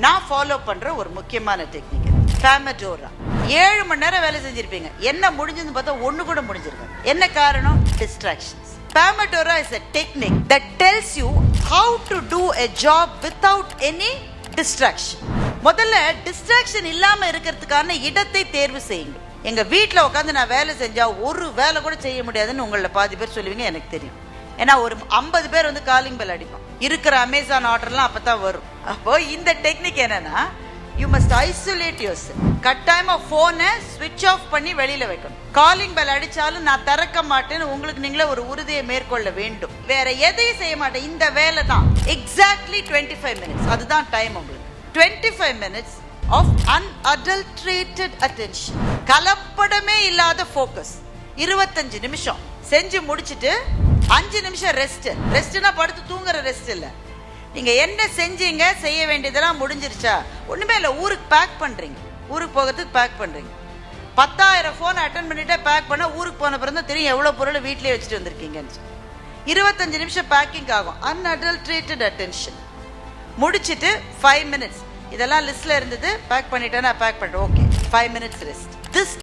நான் ஃபாலோ பண்ற ஒரு முக்கியமான டெக்னிக் பாமடோரா. 7 மணி நேரம் வேலை செஞ்சிருப்பீங்க, என்ன முடிஞ்சதுன்னு பார்த்தா ஒண்ணு கூட முடிஞ்சிருக்காது. என்ன காரணம்? Distractions. Pomodoro is a technique that tells you how to do a job without any distraction. முதல்ல டிஸ்ட்ராக்ஷன் இல்லாம இருக்கிறதுக்கான இடத்தை தேர்வு செய்யுங்க. எங்க வீட்டுல உட்காந்து நான் வேலை செஞ்சா ஒரு வேலை கூட செய்ய முடியாதுன்னு உங்கள பாதி பேர் சொல்லுவீங்க, எனக்கு தெரியும். ஏன்னா ஒரு 50 பேர் வந்து காலிங் பெல் அடிப்பான். இருக்கிற அமேசான் ஆர்டர்லாம் அப்பதான் வரும். அப்போ இந்த டெக்னிக் என்னன்னா, you must isolate yourself. கட்டாயமா போனை ஸ்விட்ச் ஆஃப் பண்ணி வெளியில வைக்கணும். காலிங் பெல் அடிச்சாலும் நான் திறக்க மாட்டேன்னு உங்களுக்கு நீங்களே ஒரு உறுதியை மேற்கொள்ள வேண்டும். வேற எதையும் செய்ய மாட்டேன், இந்த வேலை தான். எக்ஸாக்ட்லி 25 minutes, அதுதான் டைம் உங்களுக்கு. 25 minutes of unadulterated attention. கலப்படமே இல்லாத ஃபோக்கஸ். 25 நிமிஷம் செஞ்சு முடிச்சிட்டு 5 நிமிஷம் ரெஸ்ட். ரெஸ்ட்னா படுத்து தூங்குற ரெஸ்ட் இல்ல. நீங்க என்ன செஞ்சீங்க, செய்ய வேண்டியதெல்லாம் முடிஞ்சிருச்சா? ஒண்ணுமே இல்ல, ஊருக்கு பேக் பண்றீங்க. ஊருக்கு போகிறதுக்கு பேக் பண்றீங்க. 10,000 போன் அட்டன் பண்ணிட்டே பேக் பண்ண ஊருக்கு போன பிறகு தெரியும் எவ்வளவு பொருள் வீட்லயே வச்சுட்டு வந்திருக்கீங்கன்னு. 25 நிமிஷம் பேக்கிங் ஆகும். அன்அடல்ட்ரேட்டட் அட்டென்ஷன் முடிச்சிட்டு 5 minutes. இதெல்லாம் லிஸ்ட்ல இருந்தது, பேக் பண்ணிட்டேன்னா பேக் பண்ணிட்டேன், ஓகே 5 minutes ரெஸ்ட். திஸ்